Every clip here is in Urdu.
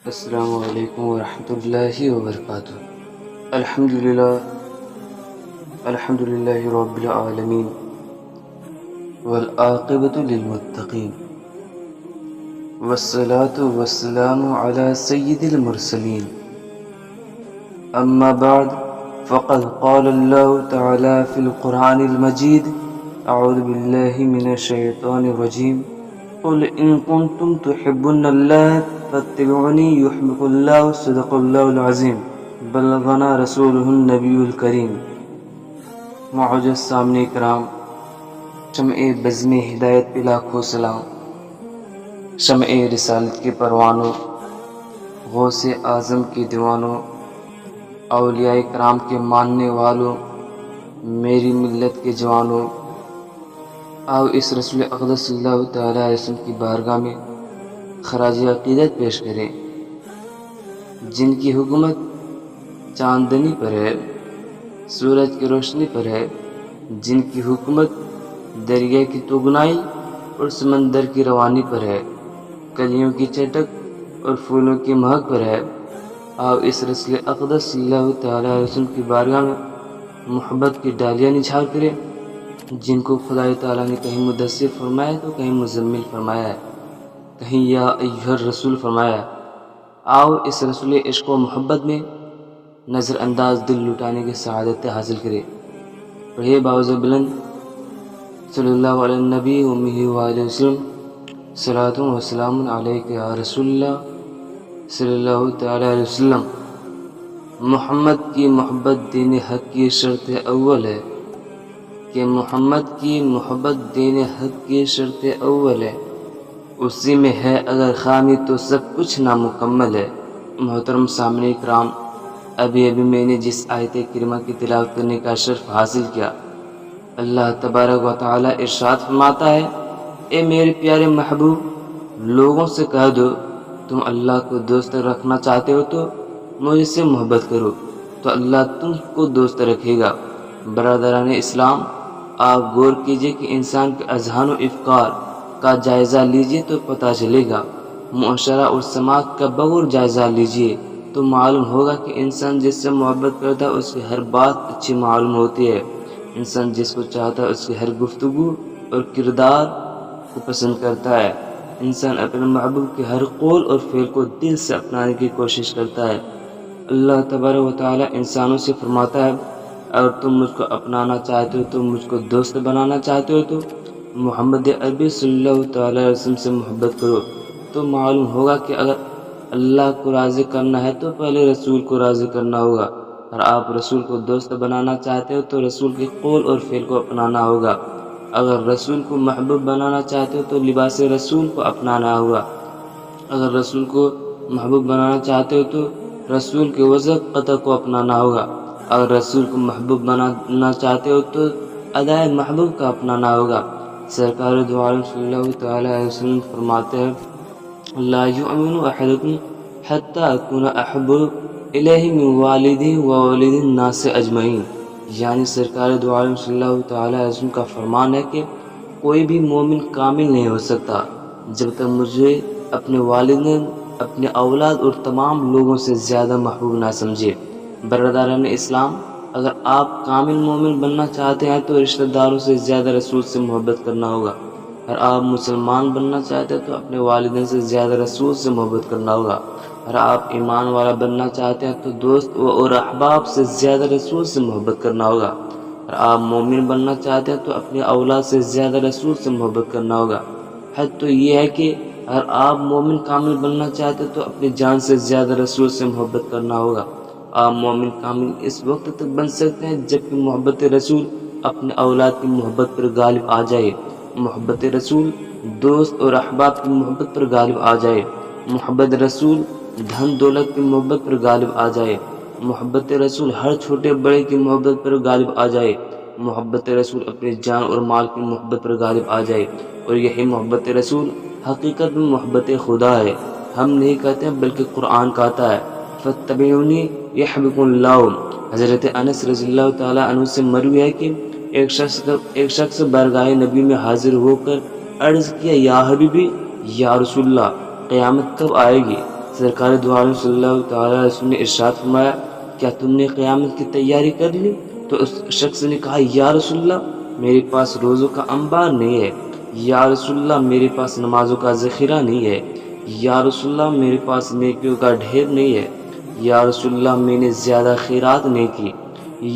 السلام علیکم ورحمۃ اللہ وبرکاتہ۔ الحمد للہ رب العالمین والعاقبۃ للمتقین والصلاة والسلام علی سید المرسلین، اما بعد فقد قال اللہ تعالی فی القرآن المجید، اعوذ باللہ من الشیطان الرجیم، قل ان کنتم تحبون اللہ فاتبعونی یحببکم اللہ، صدق اللہ العظیم، بلغنا رسولہ النبی الکریم۔ معزز سامعین کرام، شمع بزم ہدایت پہ لاکھوں سلام، شمع رسالت کے پروانوں، غوث اعظم کے دیوانوں، اولیاء کرام کے ماننے والوں، میری ملت کے جوانوں، آؤ اس رسول اقدس صلی اللہ تعالیٰ علیہ وسلم کی بارگاہ میں خراج عقیدت پیش کریں، جن کی حکومت چاندنی پر ہے، سورج کی روشنی پر ہے، جن کی حکومت دریا کی تگنائی اور سمندر کی روانی پر ہے، کلیوں کی چٹک اور پھولوں کی مہک پر ہے۔ آؤ اس رسول اقدس صلی اللہ تعالیٰ علیہ وسلم کی بارگاہ میں محبت کی ڈالیاں نچھاڑ کریں، جن کو خدا تعالیٰ نے کہیں مدثر فرمایا تو کہیں مزمل فرمایا ہے، کہیں یا ایھا الرسول فرمایا ہے۔ آؤ اس رسول عشق و محبت میں نظر انداز دل لٹانے کی سعادت حاصل کرے۔ پڑھیے باوزِ بلند صلی اللہ علیہ نبی امہ وآلہ وسلم، صلاۃ و سلام علیک یا رسول اللہ صلی اللہ تعالیٰ علیہ وسلم۔ محمد کی محبت دین حق کی شرط اول ہے، کہ محمد کی محبت دین حق کی شرط اول ہے، اسی میں ہے اگر خامی تو سب کچھ نامکمل ہے۔ محترم سامعین کرام، ابھی میں نے جس آیت کریمہ کی تلاوت کرنے کا شرف حاصل کیا، اللہ تبارک و تعالی ارشاد فرماتا ہے، اے میرے پیارے محبوب، لوگوں سے کہہ دو تم اللہ کو دوست رکھنا چاہتے ہو تو مجھ سے محبت کرو، تو اللہ تم کو دوست رکھے گا۔ برادران اسلام، آپ غور کیجئے کہ انسان کے اذہان و افکار کا جائزہ لیجئے تو پتہ چلے گا، معاشرہ اور سماج کا بغور جائزہ لیجئے تو معلوم ہوگا کہ انسان جس سے محبت کرتا ہے اس کی ہر بات اچھی معلوم ہوتی ہے، انسان جس کو چاہتا ہے اس کی ہر گفتگو اور کردار کو پسند کرتا ہے، انسان اپنے محبوب کے ہر قول اور فعل کو دل سے اپنانے کی کوشش کرتا ہے۔ اللہ تبارک و تعالی انسانوں سے فرماتا ہے، اگر تم مجھ کو اپنانا چاہتے ہو تو مجھ کو دوست بنانا چاہتے ہو تو محمد عربی صلی اللہ تعالیٰ علیہ وسلم سے محبت کرو، تو معلوم ہوگا کہ اگر اللہ کو راضی کرنا ہے تو پہلے رسول کو راضی کرنا ہوگا، اور آپ رسول کو دوست بنانا چاہتے ہو تو رسول کے قول اور فعل کو اپنانا ہوگا، اگر رسول کو محبوب بنانا چاہتے ہو تو لباس رسول کو اپنانا ہوگا، اگر رسول کو محبوب بنانا چاہتے ہو تو رسول کے وضع قطع کو اپنانا ہوگا، اگر رسول کو محبوب بنانا چاہتے ہو تو ادائے محبوب کا اپنانا ہوگا۔ سرکار دو عالم صلی اللہ تعالیٰ علیہ وسلم فرماتے ہیں، لا یؤمن احدکم حتی اکون احب الیہ من والدہ ووالد الناس اجمعین، یعنی سرکار دو عالم صلی اللہ تعالیٰ علیہ وسلم کا فرمان ہے کہ کوئی بھی مومن کامل نہیں ہو سکتا جب تک مجھے اپنے والدین، اپنے اولاد اور تمام لوگوں سے زیادہ محبوب نہ سمجھے۔ برادران اسلام، اگر آپ کامل مومن بننا چاہتے ہیں تو رشتہ داروں سے زیادہ رسول سے محبت کرنا ہوگا، اگر آپ مسلمان بننا چاہتے ہیں تو اپنے والدین سے زیادہ رسول سے محبت کرنا ہوگا، اگر آپ ایمان والا بننا چاہتے ہیں تو دوست اور احباب سے زیادہ رسول سے محبت کرنا ہوگا، اگر آپ مومن بننا چاہتے ہیں تو اپنے اولاد سے زیادہ رسول سے محبت کرنا ہوگا۔ حد تو یہ ہے کہ اگر آپ مومن کامل بننا چاہتے ہیں تو اپنی جان سے زیادہ رسول سے محبت کرنا ہوگا۔ آپ مومن کامل اس وقت تک بن سکتے ہیں جب کہ محبت رسول اپنے اولاد کی محبت پر غالب آ جائے، محبت رسول دوست اور احباب کی محبت پر غالب آ جائے، محبت رسول دھن دولت کی محبت پر غالب آ جائے، محبت رسول ہر چھوٹے بڑے کی محبت پر غالب آ جائے، محبت رسول اپنی جان اور مال کی محبت پر غالب آ جائے، اور یہی محبت رسول حقیقت میں محبت خدا ہے۔ ہم نہیں کہتے ہیں بلکہ قرآن کہتا ہے، فاتبعونی یحببکم اللہ۔ حضرت انس رضی اللہ تعالیٰ عنہ سے مروی ہے کہ ایک شخص بارگاہ نبی میں حاضر ہو کر عرض کیا، یا حبیبی، یا رسول اللہ، قیامت کب آئے گی؟ سرکار دو عالم صلی اللہ تعالیٰ علیہ وسلم نے ارشاد فرمایا کیا تم نے قیامت کی تیاری کر لی؟ تو اس شخص نے کہا یا رسول اللہ میرے پاس روزوں کا انبار نہیں ہے، یا رسول اللہ میرے پاس نمازوں کا ذخیرہ نہیں ہے، یا رسول اللہ میرے پاس نیکیوں کا ڈھیر نہیں ہے، یا رسول اللہ میں نے زیادہ خیرات نہیں کی،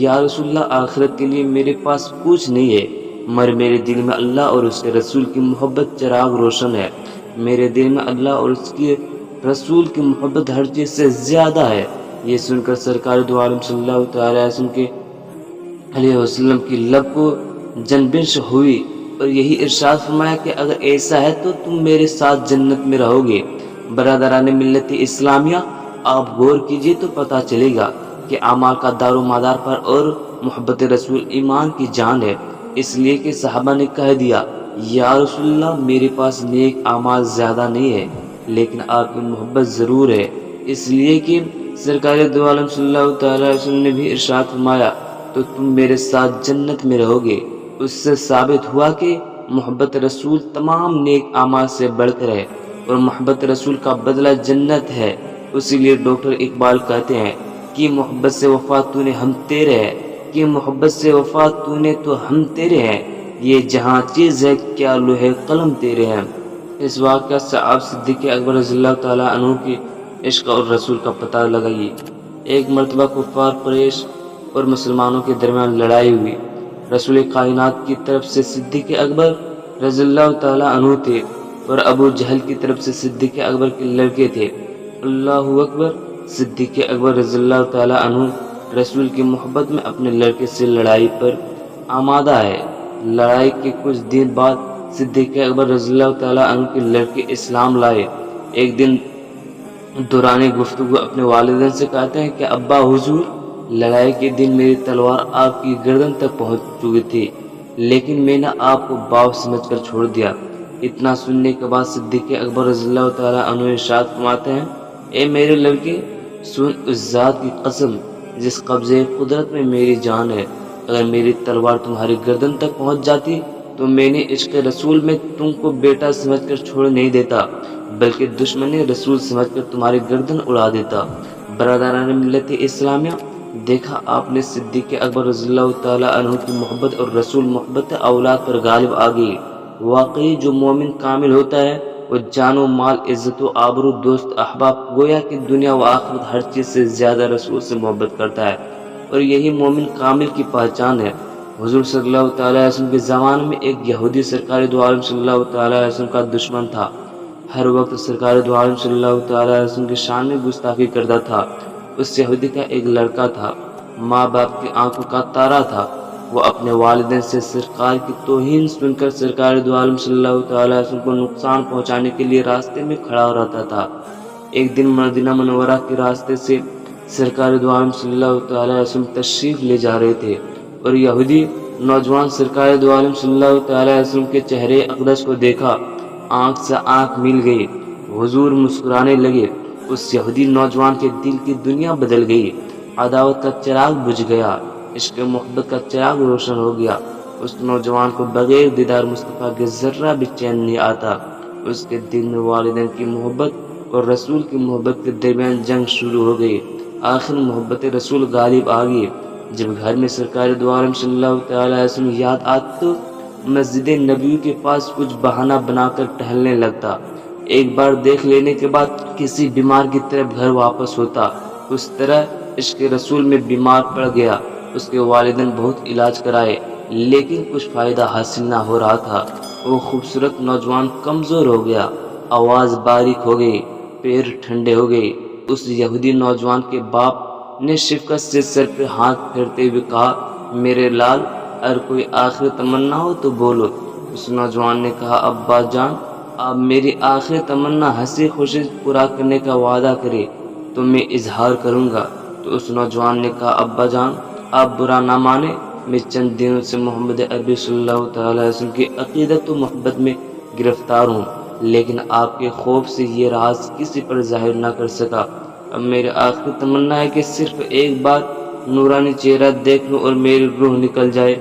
یا رسول اللہ آخرت کے لیے میرے پاس کچھ نہیں ہے، مگر میرے دل میں اللہ اور اس کے رسول کی محبت چراغ روشن ہے، میرے دل میں اللہ اور اس کے رسول کی محبت ہر چیز سے زیادہ ہے۔ یہ سن کر سرکار دو عالم صلی اللہ تعالیٰ علیہ وسلم کی لب کو جنبش ہوئی اور یہی ارشاد فرمایا کہ اگر ایسا ہے تو تم میرے ساتھ جنت میں رہو گے۔ برادران ملت اسلامیہ، آپ غور کیجئے تو پتہ چلے گا کہ اعمال کا دار و مدار پر اور محبت رسول ایمان کی جان ہے، اس لیے کہ صحابہ نے کہہ دیا یا رسول اللہ میرے پاس نیک اعمال زیادہ نہیں ہے لیکن آپ کی محبت ضرور ہے، اس لیے کہ سرکار دو عالم صلی اللہ تعالیٰ علیہ وسلم نے بھی ارشاد فرمایا تو تم میرے ساتھ جنت میں رہو گے۔ اس سے ثابت ہوا کہ محبت رسول تمام نیک اعمال سے بڑھ کر ہے اور محبت رسول کا بدلہ جنت ہے۔ اسی لیے ڈاکٹر اقبال کہتے ہیں کہ محبت سے وفات تو نے ہم تیرے ہے، کہ محبت سے وفات تو نے تو ہم تیرے ہیں، یہ جہاں چیز ہے کیا لوہے قلم تیرے ہیں۔ اس واقعہ سے آپ صدیق اکبر رضی اللہ تعالیٰ عنہ کی عشق اور رسول کا پتہ لگائیے۔ ایک مرتبہ کفار قریش اور مسلمانوں کے درمیان لڑائی ہوئی۔ رسول کائنات کی طرف سے صدیق اکبر رضی اللہ تعالیٰ عنہ تھے اور ابو جہل کی طرف سے صدیق اکبر کے لڑکے تھے۔ اللہ اکبر، صدیق اکبر رضی اللہ تعالیٰ عنہ رسول کی محبت میں اپنے لڑکے سے لڑائی پر آمادہ ہے۔ لڑائی کے کچھ دن بعد صدیق اکبر رضی اللہ تعالیٰ عنہ کے لڑکے اسلام لائے۔ ایک دن دوران گفتگو اپنے والدین سے کہتے ہیں کہ ابا حضور، لڑائی کے دن میری تلوار آپ کی گردن تک پہنچ چکی تھی لیکن میں نے آپ کو باپ سمجھ کر چھوڑ دیا۔ اتنا سننے کے بعد صدیق اکبر رضی اللہ تعالیٰ عنہ ارشاد فرماتے ہیں اے میرے لڑکے، سن اس ذات کی قسم جس قبضے قدرت میں میری جان ہے، اگر میری تلوار تمہاری گردن تک پہنچ جاتی تو میں نے عشق رسول میں تم کو بیٹا سمجھ کر چھوڑ نہیں دیتا بلکہ دشمن رسول سمجھ کر تمہاری گردن اڑا دیتا۔ برادران ملت اسلامیہ، دیکھا آپ نے صدیق اکبر رضی اللہ تعالیٰ عنہ کی محبت اور رسول محبت اولاد پر غالب آ گئی۔ واقعی جو مومن کامل ہوتا ہے وہ جان و مال، عزت و آبرو، دوست احباب، گویا کہ دنیا و آخرت ہر چیز سے زیادہ رسول سے محبت کرتا ہے، اور یہی مومن کامل کی پہچان ہے۔ حضور صلی اللہ تعالیٰ علیہ وسلم کے زمانے میں ایک یہودی سرکار دو عالم صلی اللہ تعالیٰ علیہ وسلم کا دشمن تھا۔ ہر وقت سرکار دو عالم صلی اللہ تعالیٰ علیہ وسلم کی شان میں گستاخی کرتا تھا۔ اس یہودی کا ایک لڑکا تھا، ماں باپ کی آنکھوں کا تارا تھا۔ وہ اپنے والدین سے سرکار کی توہین سن کر سرکار دو عالم صلی اللہ تعالیٰ علیہ وسلم کو نقصان پہنچانے کے لیے راستے میں کھڑا رہتا تھا۔ ایک دن مدینہ منورہ کے راستے سے سرکار دو عالم صلی اللہ تعالیٰ علیہ وسلم تشریف لے جا رہے تھے اور یہودی نوجوان سرکار دو عالم صلی اللہ تعالیٰ علیہ وسلم کے چہرے اقدس کو دیکھا، آنکھ سے آنکھ مل گئی، حضور مسکرانے لگے۔ اس یہودی نوجوان کے دل کی دنیا بدل گئی، عداوت کا چراغ بجھ گیا، عشق محبت کا چراغ روشن ہو گیا۔ اس نوجوان کو بغیر دیدار مصطفیٰ کے ذرہ بھی چین نہیں آتا۔ اس کے دل میں والدین کی محبت اور رسول کی محبت کے درمیان جنگ شروع ہو گئی۔ آخر محبت رسول غالب آ گئی۔ جب گھر میں سرکار دو عالم صلی اللہ تعالیٰ علیہ وسلم یاد آتی تو مسجد نبوی کے پاس کچھ بہانہ بنا کر ٹہلنے لگتا، ایک بار دیکھ لینے کے بعد کسی بیمار کی طرف گھر واپس ہوتا۔ اس طرح عشق رسول میں بیمار پڑ گیا۔ اس کے والدین بہت علاج کرائے لیکن کچھ فائدہ حاصل نہ ہو رہا تھا۔ وہ خوبصورت نوجوان کمزور ہو گیا، آواز باریک ہو گئی، پیر ٹھنڈے ہو گئے۔ اس یہودی نوجوان کے باپ نے شفقت سے سر پہ ہاتھ پھیرتے ہوئے کہا میرے لال، اگر کوئی آخری تمنا ہو تو بولو۔ اس نوجوان نے کہا ابا جان، آپ میری آخری تمنا ہنسی خوشی پورا کرنے کا وعدہ کرے تو میں اظہار کروں گا۔ تو اس نوجوان نے کہا ابا جان، آپ برا نہ مانے، میں چند دنوں سے محمد عربی صلی اللہ تعالیٰ علیہ وسلم کی عقیدت و محبت میں گرفتار ہوں لیکن آپ کے خوف سے یہ راز کسی پر ظاہر نہ کر سکا۔ اب میری آخری تمنا ہے کہ صرف ایک بار نورانی چہرہ دیکھ لوں اور میری روح نکل جائے۔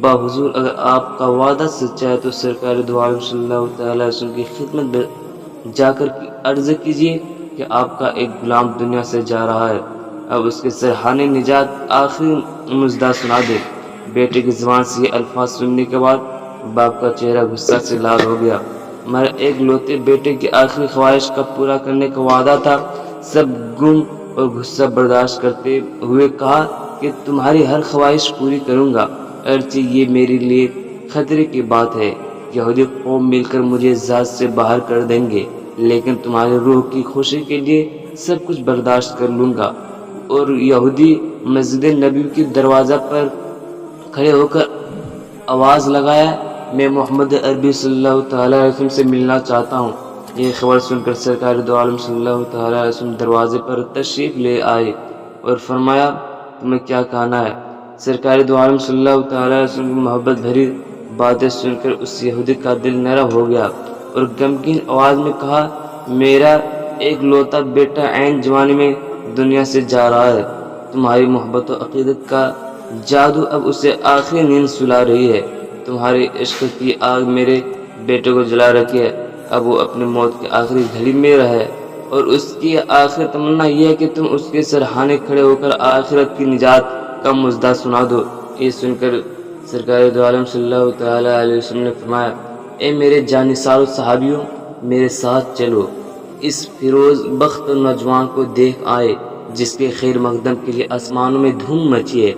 با حضور، اگر آپ کا وعدہ سچا ہے تو سرکار دو عالم صلی اللہ تعالیٰ علیہ وسلم کی خدمت میں جا کر عرض کیجیے کہ کہ آپ کا ایک غلام دنیا سے جا رہا ہے، اب اس کے سرحانے نجات آخری مژدہ سنا دے۔ بیٹے کی زبان سے یہ الفاظ سننے کے بعد باپ کا چہرہ غصہ سے لال ہو گیا، مگر ایک لوتے بیٹے کی آخری خواہش کا پورا کرنے کا وعدہ تھا۔ سب غم اور غصہ برداشت کرتے ہوئے کہا کہ تمہاری ہر خواہش پوری کروں گا، اگرچہ یہ میرے لیے خطرے کی بات ہے۔ یہودی قوم مل کر مجھے ذات سے باہر کر دیں گے، لیکن تمہاری روح کی خوشی کے لیے سب کچھ برداشت کر لوں گا۔ اور یہودی مسجد نبی کے دروازہ پر کھڑے ہو کر آواز لگایا، میں محمد عربی صلی اللہ تعالیٰ علیہ وسلم سے ملنا چاہتا ہوں۔ یہ خبر سن کر سرکار دو عالم صلی اللہ تعالیٰ علیہ وسلم دروازے پر تشریف لے آئے اور فرمایا، تمہیں کیا کہنا ہے؟ سرکار دو عالم صلی اللہ تعالیٰ علیہ وسلم کی محبت بھری باتیں سن کر اس یہودی کا دل نرم ہو گیا اور غمگین آواز میں کہا، میرا ایک لوتا بیٹا عین جوانی میں دنیا سے جا رہا ہے، تمہاری محبت و عقیدت کا جادو اب اسے آخری نیند سلا رہی ہے، تمہارے عشق کی آگ میرے بیٹے کو جلا رکھی ہے، اب وہ اپنی موت کی آخری گھڑی میں رہے اور اس کی آخری تمنا یہ ہے کہ تم اس کے سرحانے کھڑے ہو کر آخرت کی نجات کا مژدہ سنا دو۔ یہ سن کر سرکار دو عالم صلی اللہ تعالیٰ علیہ وسلم نے فرمایا، اے میرے جانثار صحابیوں، میرے ساتھ چلو، اس فیروز بخت نوجوان کو دیکھ آئے جس کے خیر مقدم کے لیے آسمانوں میں دھوم مچی ہے۔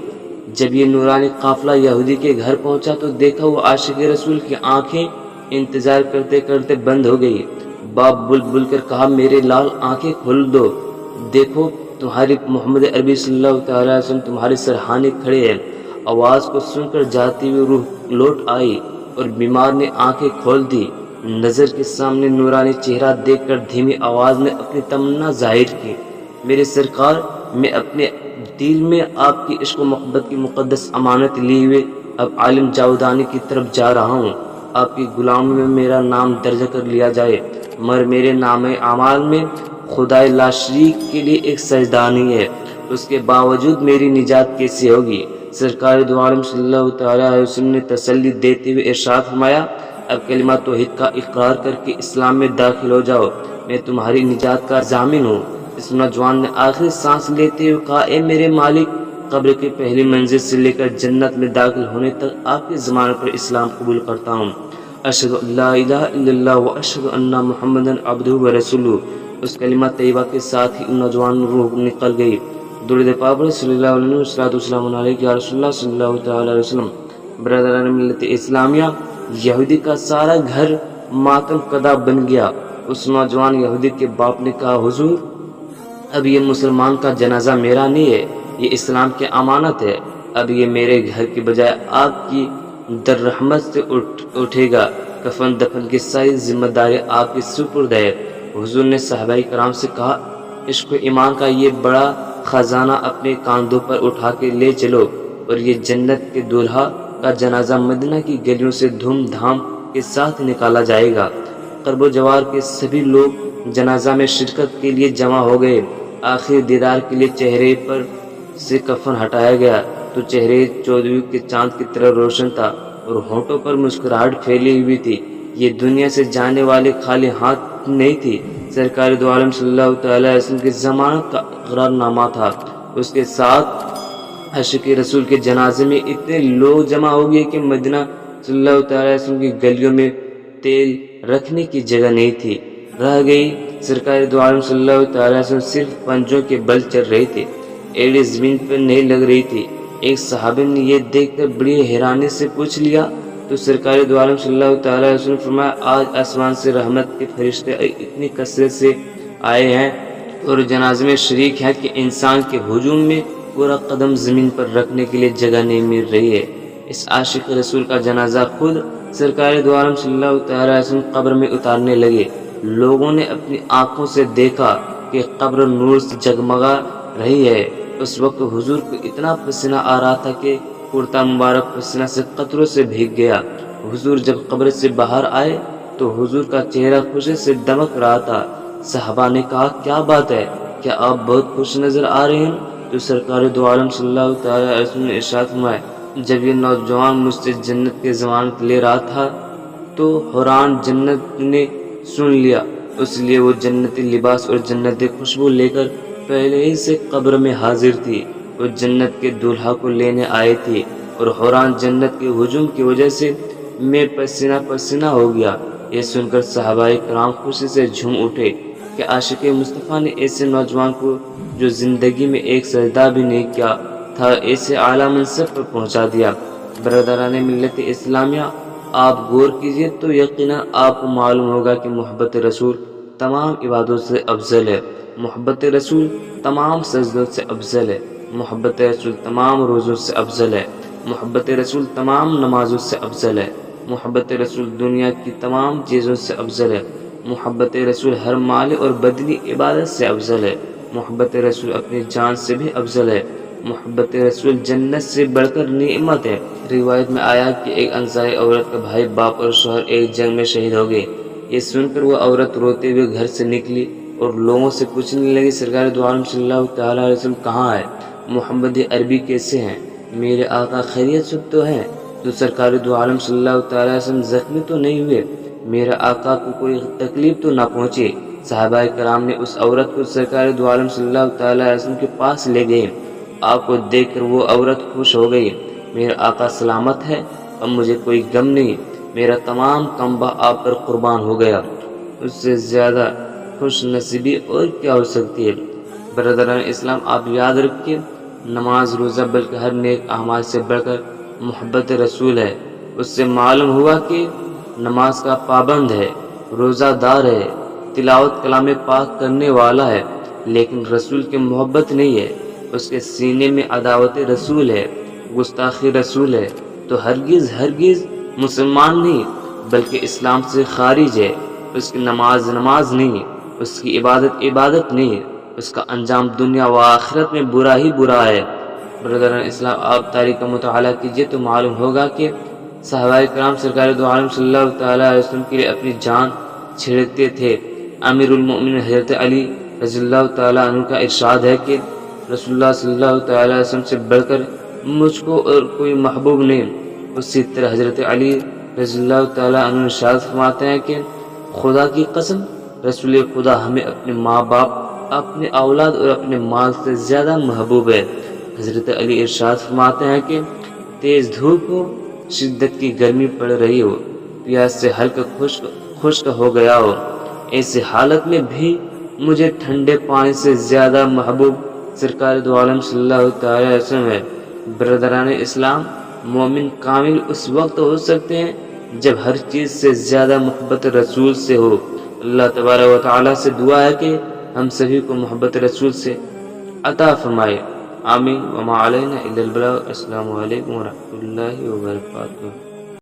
جب یہ نورانی قافلہ یہودی کے گھر پہنچا تو دیکھا وہ عاشق رسول کی آنکھیں انتظار کرتے کرتے بند ہو گئی۔ باپ بل بل کر کہا، میرے لال آنکھیں کھول دو، دیکھو تمہاری محمد عربی صلی اللہ تعالیٰ علیہ وسلم تمہارے سرحانے کھڑے ہیں۔ آواز کو سن کر جاتی ہوئی روح لوٹ آئی اور بیمار نے آنکھیں کھول دی، نظر کے سامنے نورانی چہرہ دیکھ کر دھیمی آواز میں اپنی تمنا ظاہر کی، میرے سرکار، میں اپنے دل میں آپ کی عشق و محبت کی مقدس امانت لیے ہوئے اب عالم جاودانی کی طرف جا رہا ہوں۔ آپ کی غلامی میں میرا نام درج کر لیا جائے، مگر میرے نام اعمال میں خدائے لا شریک کے لیے ایک سجدہ نہیں ہے، اس کے باوجود میری نجات کیسے ہوگی؟ سرکار دو عالم صلی اللہ تعالیٰ علیہ وسلم نے تسلی دیتے ہوئے ارشاد فرمایا، اب کلمہ توحید کا اقرار کر کے اسلام میں داخل ہو جاؤ، میں تمہاری نجات کا ضامن ہوں۔ اس نوجوان نے آخری سانس لیتے ہوئے کہا، اے میرے مالک، قبر کی پہلی منزل سے لے کر جنت میں داخل ہونے تک آپ کے زمانے پر اسلام قبول کرتا ہوں۔ اشہد ان لا الہ الا اللہ و اشہد ان محمدًا عبدہ و رسولہ۔ اس کلمہ طیبہ کے ساتھ ہی نوجوان روح نکل گئی۔ درود پاک صلی اللہ علیہ وسلم علیہ یا رسول اللہ صلی اللہ تعالیٰ علیہ وسلم۔ برادران ملت اسلامیہ، یہودی کا سارا گھر ماتم کدا بن گیا۔ اس نوجوان یہودی کے باپ نے کہا، حضور، اب یہ مسلمان کا جنازہ میرا نہیں ہے، یہ اسلام کی امانت ہے، اب یہ میرے گھر کی بجائے آپ کی در رحمت سے اٹھے گا، کفن دفن کی ساری ذمہ داری آپ کی سپرد ہے۔ حضور نے صحابہ کرام سے کہا، عشق و ایمان کا یہ بڑا خزانہ اپنے کاندھوں پر اٹھا کے لے چلو، اور یہ جنت کے دولہا کا جنازہ مدینہ کی گلیوں سے دھوم دھام کے ساتھ نکالا جائے گا۔ قرب و جوار کے سبھی لوگ جنازہ میں شرکت کے لیے جمع ہو گئے۔ آخری دیدار کے لیے چہرے پر سے کفن ہٹایا گیا تو چہرے چودھویں کے چاند کی طرح روشن تھا اور ہونٹوں پر مسکراہٹ پھیلی ہوئی تھی۔ یہ دنیا سے جانے والے خالی ہاتھ نہیں تھی، سرکار دو عالم صلی اللہ تعالیٰ علیہ وسلم کی ضمانت کا اقرار نامہ تھا۔ اس کے ساتھ عاشق رسول کے جنازے میں اتنے لوگ جمع ہو گئے کہ مدینہ صلی اللہ تعالیٰ علیہ وسلم کی گلیوں میں تیل رکھنے کی جگہ نہیں تھی، رہ گئی۔ سرکار دو عالم صلی اللہ تعالیٰ علیہ وسلم صرف پنجوں کے بل چل رہے تھے، ایڑی زمین پر نہیں لگ رہی تھی۔ ایک صحابی نے یہ دیکھ کر بڑی حیرانی سے پوچھ لیا تو سرکار دو عالم صلی اللہ تعالیٰ علیہ وسلم فرمایا، آج آسمان سے رحمت کے فرشتے اتنی کثرت سے آئے ہیں اور جنازے میں شریک ہیں کہ انسان کے ہجوم میں پورا قدم زمین پر رکھنے کے لیے جگہ نہیں مل رہی ہے۔ اس عاشق رسول کا جنازہ خود سرکار دو عالم صلی اللہ تعالیٰ علیہ وسلم قبر میں اتارنے لگے۔ لوگوں نے اپنی آنکھوں سے دیکھا کہ قبر نور سے جگمگا رہی ہے۔ اس وقت حضور کو اتنا پسینہ آ رہا تھا کہ کرتا مبارک پسینہ سے قطروں سے بھیگ گیا۔ حضور جب قبر سے باہر آئے تو حضور کا چہرہ خوشی سے دمک رہا تھا۔ صحابہ نے کہا، کیا بات ہے، کیا آپ بہت خوش نظر آ رہے ہیں؟ تو سرکار دو عالم صلی اللہ تعالیٰ علیہ وسلم نے ارشاد فرمایا، جب یہ نوجوان مجھ سے جنت کی ضمانت لے رہا تھا تو حوران جنت نے سن لیا اس لیے وہ جنتی لباس اور جنتی خوشبو لے کر پہلے ہی سے قبر میں حاضر تھی۔ وہ جنت کے دولہا کو لینے آئی تھی اور حوران جنت کے ہجوم کی وجہ سے میں پسینہ پسینہ ہو گیا۔ یہ سن کر صحابہ کرام خوشی سے جھوم اٹھے کہ عاشق مصطفیٰ نے ایسے نوجوان کو جو زندگی میں ایک سجدہ بھی نہیں کیا تھا ایسے اعلیٰ منصب پر پہنچا دیا۔ برادران ملت اسلامیہ، آپ غور کیجئے تو یقیناً آپ کو معلوم ہوگا کہ محبت رسول تمام عبادوں سے افضل ہے، محبت رسول تمام سجدوں سے افضل ہے، محبت رسول تمام روزوں سے افضل ہے، محبت رسول تمام نمازوں سے افضل ہے، محبت رسول دنیا کی تمام چیزوں سے افضل ہے، محبت رسول ہر مالی اور بدنی عبادت سے افضل ہے، محبت رسول اپنی جان سے بھی افضل ہے، محبت رسول جنت سے بڑھ کر نعمت ہے۔ روایت میں آیا کہ ایک انصاری عورت کا بھائی، باپ اور شوہر ایک جنگ میں شہید ہو گئے۔ یہ سن کر وہ عورت روتے ہوئے گھر سے نکلی اور لوگوں سے پوچھنے لگی، سرکار دو عالم صلی اللہ تعالیٰ علیہ وسلم کہاں ہے؟ محمد عربی کیسے ہیں؟ میرے آقا خیریت سے تو ہیں؟ تو سرکار دو عالم صلی اللہ تعالیٰ علیہ وسلم زخمی تو نہیں ہوئے؟ میرے آقا کو کوئی تکلیف تو نہ پہنچی؟ صحابہ کرام نے اس عورت کو سرکار دو عالم صلی اللہ تعالیٰ علیہ وسلم کے پاس لے گئے۔ آپ کو دیکھ کر وہ عورت خوش ہو گئی، میرا آقا سلامت ہے، اب مجھے کوئی غم نہیں، میرا تمام کمبہ آپ پر قربان ہو گیا۔ اس سے زیادہ خوش نصیبی اور کیا ہو سکتی ہے؟ برادران اسلام، آپ یاد رکھیے، نماز روزہ بلکہ ہر نیک اعمال سے بڑھ کر محبت رسول ہے۔ اس سے معلوم ہوا کہ نماز کا پابند ہے، روزہ دار ہے، تلاوت کلام پاک کرنے والا ہے، لیکن رسول کی محبت نہیں ہے، اس کے سینے میں عداوت رسول ہے، گستاخی رسول ہے، تو ہرگز مسلمان نہیں بلکہ اسلام سے خارج ہے۔ اس کی نماز نہیں، اس کی عبادت نہیں، اس کا انجام دنیا و آخرت میں برا ہی برا ہے۔ برادران اسلام، آپ تاریخ کا مطالعہ کیجئے تو معلوم ہوگا کہ صحابہ کرام سرکار دو عالم صلی اللہ تعالیٰ علیہ وسلم کے لیے اپنی جان چھیڑتے تھے۔ امیر المؤمنین حضرت علی رضی اللہ تعالیٰ عنہ کا ارشاد ہے کہ رسول اللہ صلی اللہ تعالیٰ علیہ وسلم سے بڑھ کر مجھ کو اور کوئی محبوب نہیں۔ اسی طرح حضرت علی رضی اللہ تعالیٰ عنہ ارشاد فرماتے ہیں کہ خدا کی قسم، رسول خدا ہمیں اپنے ماں باپ، اپنے اولاد اور اپنے مال سے زیادہ محبوب ہے۔ حضرت علی ارشاد فرماتے ہیں کہ تیز دھوپ ہو، شدت کی گرمی پڑ رہی ہو، پیاس سے ہلکا خشک ہو گیا ہو، ایسی حالت میں بھی مجھے ٹھنڈے پانی سے زیادہ محبوب سرکار دو عالم صلی اللہ تعالیٰ علیہ وسلم ہے۔ برادران اسلام، مومن کامل اس وقت ہو سکتے ہیں جب ہر چیز سے زیادہ محبت رسول سے ہو۔ اللہ تبارک و تعالیٰ سے دعا ہے کہ ہم سبھی کو محبت رسول سے عطا فرمائے، آمین۔ وما علینا الا البلاغ۔ السلام علیکم ورحمۃ اللہ وبرکاتہ۔